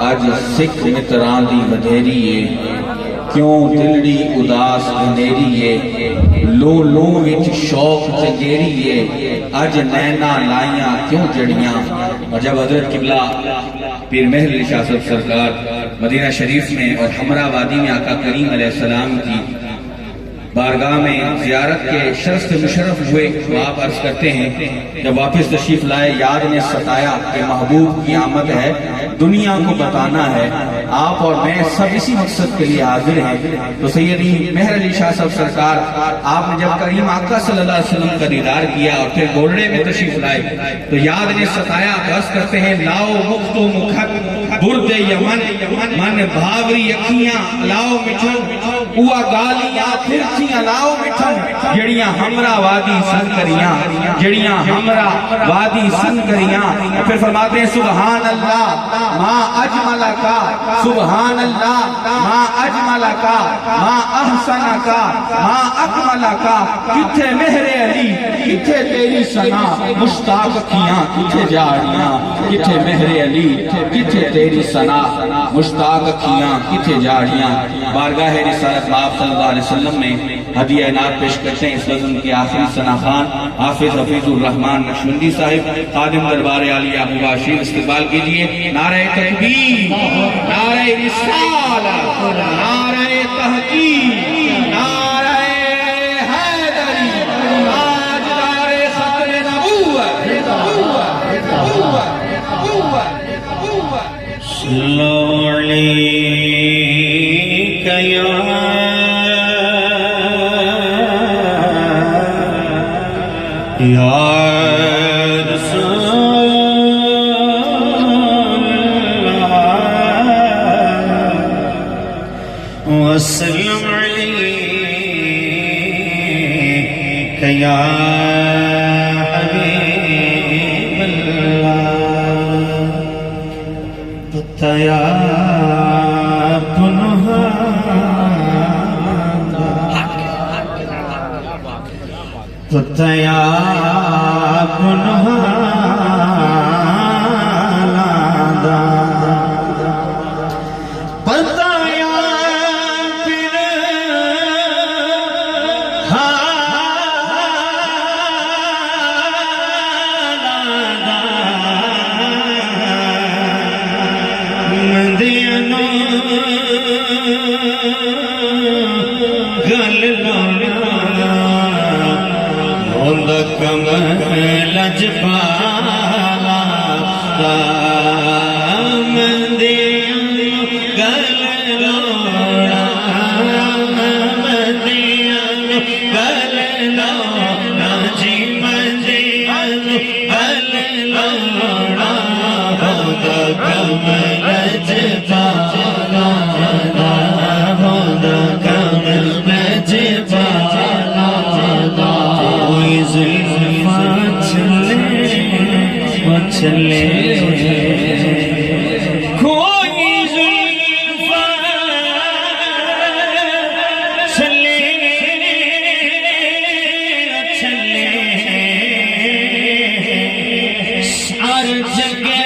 اج سکھ متراں دی ودھیری ہے کیوں دلڑی اداس گھنیری ہے لو لو وچ شوق چنگیری ہے اج نینا لائیاں کیوں جڑیاں۔ اور جب حضرت قبلہ پیر مہر علی شاہ صاحب سرکار مدینہ شریف میں اور ہمراہ وادی میں آقا کریم علیہ السلام کی بارگاہ میں زیارت کے شرف سے مشرف ہوئے تو آپ عرض کرتے ہیں جب واپس تشریف لائے یاد نے ستایا کہ محبوب کی آمد ہے دنیا کو بتانا ہے آپ اور میں سب اسی مقصد کے لیے حاضر ہیں۔ تو سیدی مہر علی شاہ صاحب سرکار آپ نے جب کریم آقا صلی اللہ علیہ وسلم کا دیدار کیا اور پھر گولڑے میں تشریف لائے تو یاد نے ستایا عرض کرتے ہیں لاؤ مخت و مکھت برد یمن من بھاوری اکھیاں لاؤ مٹھن ہوا گالیاں پھرچیاں لاؤ مٹھن جڑیاں ہمراہ وادی سن کریاں جڑیاں ہمراہ وادی سن کریاں۔ پھر فرماتے ہیں سبحان اللہ ما اجمل کا سبحان اللہ ما اجمل کا ما احسن کا ما اکمل کا کتھے مہر علی کتھے تیری ثنا مشتاق کیاں کتھے جاڑیاں کتھے مہر علی کتھے تیری ثنا مشتاق کیاں کتھے جاڑیاں۔ بارگاہ رسالت آپ صلی اللہ علیہ وسلم میں ہدیہ عنایت پیش کرتے ہیں اس نظم کے آخری ثنا خان حافظ حفیظ الرحمن نقشبندی صاحب خادم دربار عالیہ مباشر استقبال کیجئے۔ نعرہ تکبیر نعرہ رسالت نعرہ تحقیق نعرہ حیدری تاجدار ختم نبوت صلو علیک یا وسلم علیک یا حبیب اللہ تیا تیا چلے کوئی زلفاں چلے چلے ہر جگہ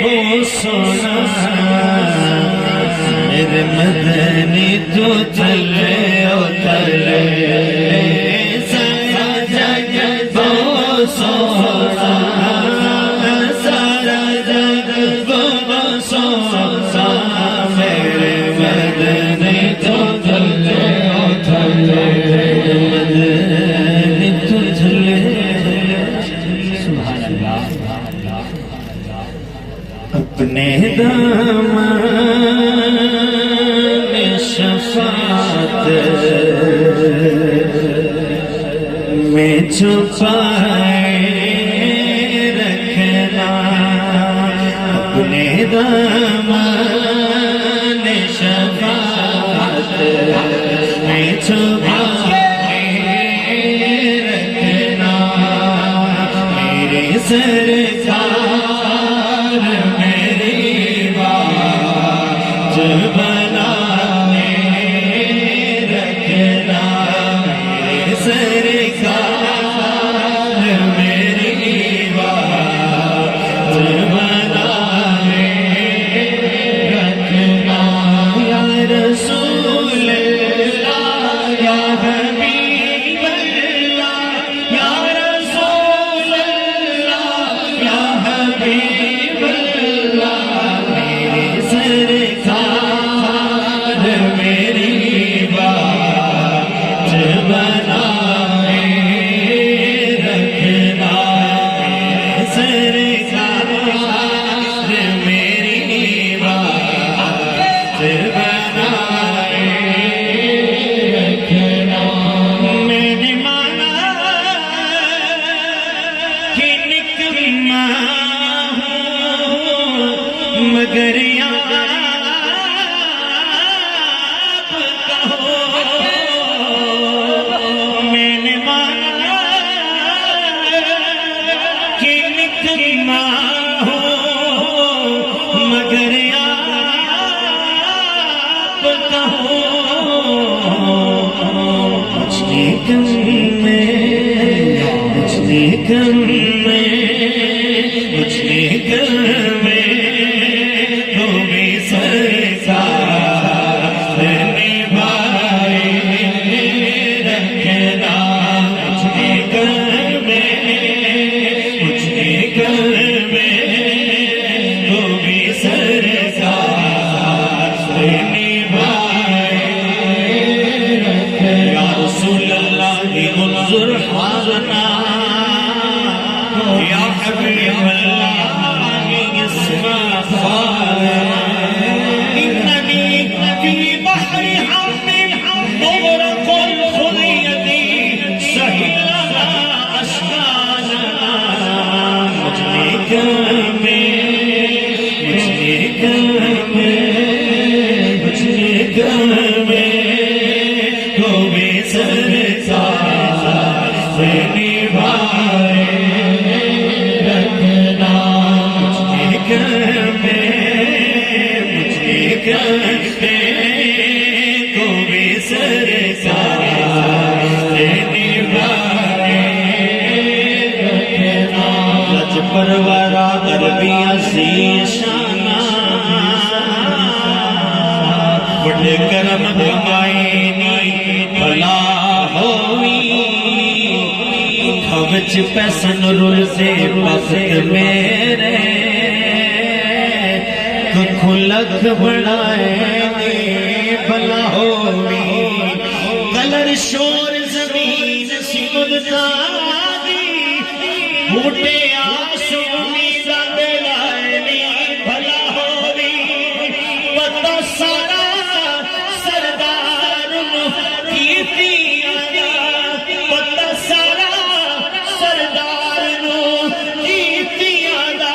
ہو سونا میرے مدنی تو چلے او چلے اپنے دامن شفاعت میں چھپائے رکھنا اپنے دامن شفاعت میں چھپائے رکھنا میرے سرکار سرکار میری بات کم میں مجھے کم میں مجھے کم میں تو بھی سرکار نبھائے رکھنا مجھے کم میں مجھے کم میں تو بھی سرکار نبھائے یا رسول اللہ انظر حالنا یا حبیب اللہ اسمع حالنا اننی فی بحر حم مغرق خذ یدی سہل لنا اشکاننا مجھے کم میں مجھے کم میں مجھے کم میں تو بھی سرکار نبھائے رکھنا مجھے کم میں مجھے کم میں تو بھی سرکار نبھائے رکھنا لج پرورا عربیاں سی شانہ بڑے کرم دنگائی نی بھلا ہوئی کھوچ پیسن رول سے پسک میرے کھلک بڑھائے نی بھلا ہوئی کلر شور زمین سکدتا دی بوٹے آسونی زدے لائے نی بھلا ہوئی پتہ سارا سردار کیتی آیا پتہ سارا سردار کیتی آیا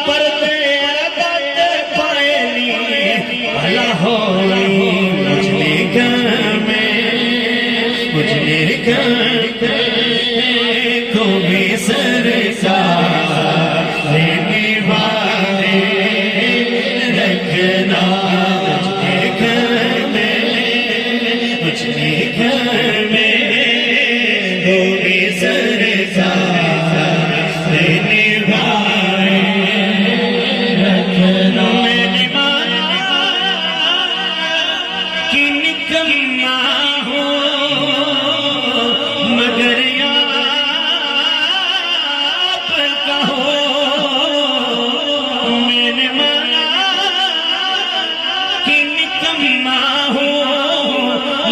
پردے عبادت پائے نی بھلا ہوئی مجھے کم میں مجھے کم کو بھی سرکار نبھائے رکھنا مجھے کم مجھے کم تو بھی سرکار نبھائے رکھنا میں نے مانا کہ نکما ہوں مگر آپ کا ہو میں نے مانا کہ نکما ہوں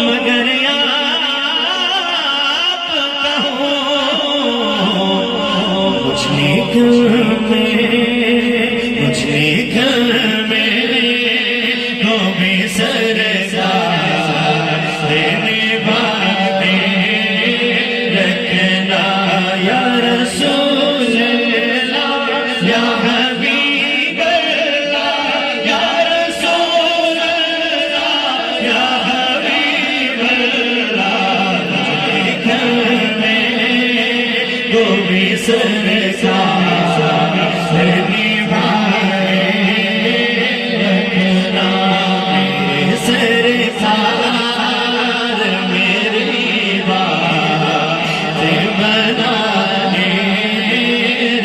مگر آپ کا ہو مجھے کم میں مجھے کم میں تو بھی سرکار نبھائے رکھنا یا رسول اللہ یا حبیب اللہ یا رسول اللہ یا حبیب اللہ مجھے کم میں تو بھی سرکار نبھائے رکھنا میرے سرکار میری بات بنانے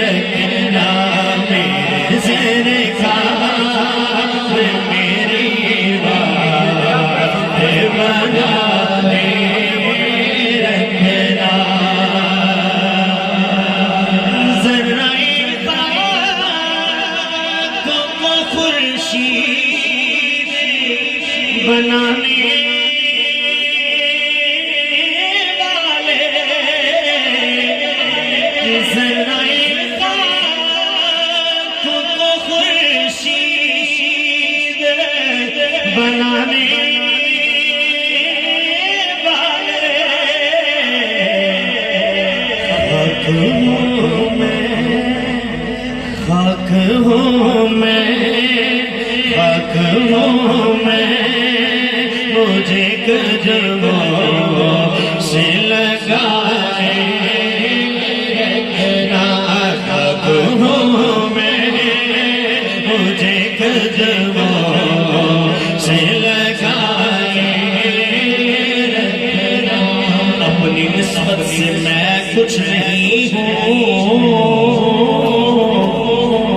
رکھنا میرے سرکار میری بات بنانے رکھنا بنانے والے ذرائع کو خورشید بنانے والے خاک ہوں میں خاک ہوں میں خاک ہوں میں مجھے قدموں سے لگائے رکھنا خاک ہوں میں مجھے قدموں سے لگائے رکھنا اپنی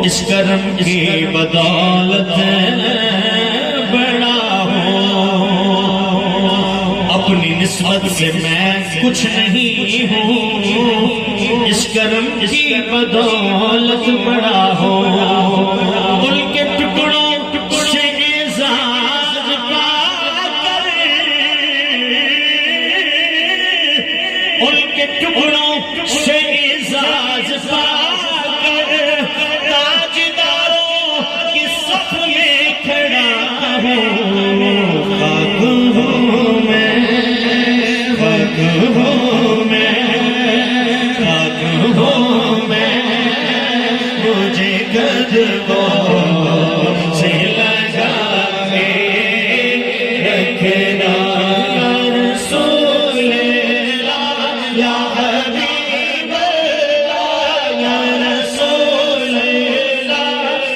اس کرم کی بدولت بڑا ہوں، اپنی نسبت سے میں کچھ نہیں ہوں، اس کرم کی بدولت بڑا ہوں، ان کے ٹکڑوں سے اعزاز پا کر، ان کے ٹکڑوں سے اعزاز پا کر تاجداروں کی صف میں کھڑا ہوں، خاک ہوں میں، خاک ہوں میں، خاک ہوں میں، مجھے قدموں سے لگا کے رکھنا یا رسول اللہ، یا حبیب اللہ، یا رسول اللہ،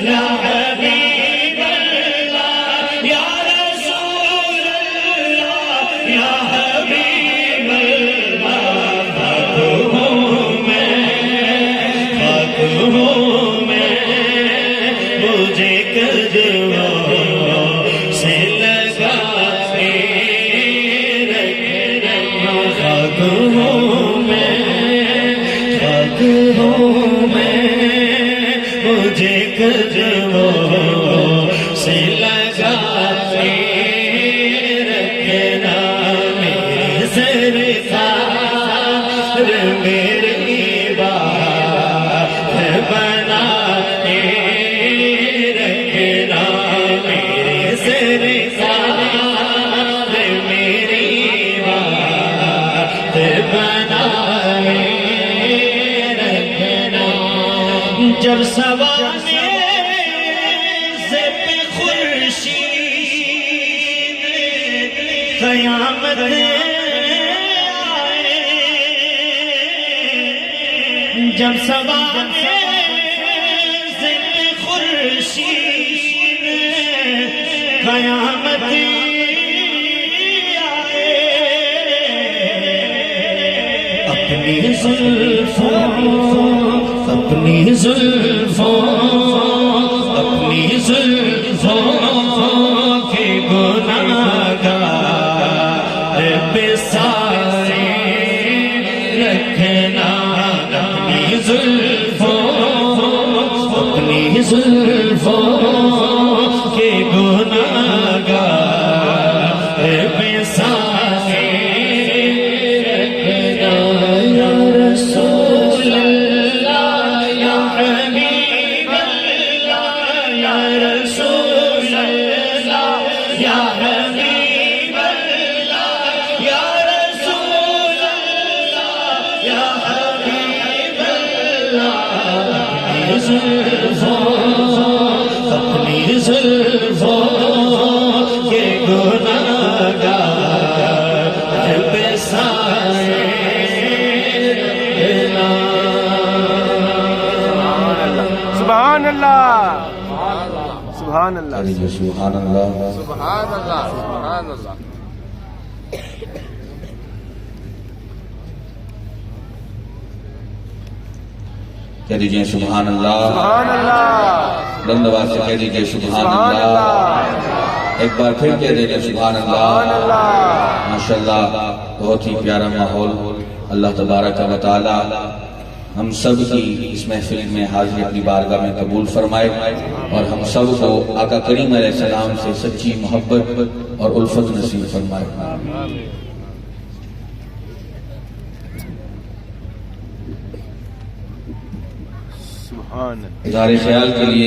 یا حبیب اللہ، یا رسول اللہ، یا حبیب اللہ، خاک ہوں میں، خاک ہوں میں، مجھے قدموں سے لگا کے رکھنا، خاک ہوں میں، خاک ہوں میں، مجھے قدموں سے لگا کے رکھنا، میرے سرکار میری بات بنا کے رکھنا، میرے سرکار میری بات بنا کے رکھنا، جب سوانے سے پہ خورشید قیامت آئے، جب سوانے سے پہ خورشید قیامت آئے، اپنی زلفوں، اپنی زلفوں، اپنی زلفوں کے گناہگار پہ سارے رکھنا، اپنی زلفوں، اپنی زلفوں کے گناہگار پہ سارے رکھنا، یا رسول اللہ، یا حبیب اللہ، یا رسول اللہ، یا حبیب اللہ، یا رسول اللہ، یا حبیب اللہ، اپنی زلفوں کے گناہگار پہ سارے رکھنا۔ سبحان اللہ، سبحان اللہ، سبحان اللہ، سبحان اللہ، سبحان اللہ۔ کہہ دیجئے سبحان اللہ، سبحان اللہ، بلند آواز سے کہہ دیجئے سبحان سبحان اللہ، اللہ، ایک بار پھر کہہ دیجئے سبحان سبحان اللہ۔ اللہ۔ ماشاءاللہ بہت ہی پیارا ماحول، اللہ تبارک و تعالی ہم سب کی اس محفل میں حاضری اپنی بارگاہ میں قبول فرمائے، اور ہم سب کو آقا کریم علیہ السلام سے سچی محبت اور الفت نصیب فرمائے۔ سبحان اللہ۔ اظہار خیال کے لیے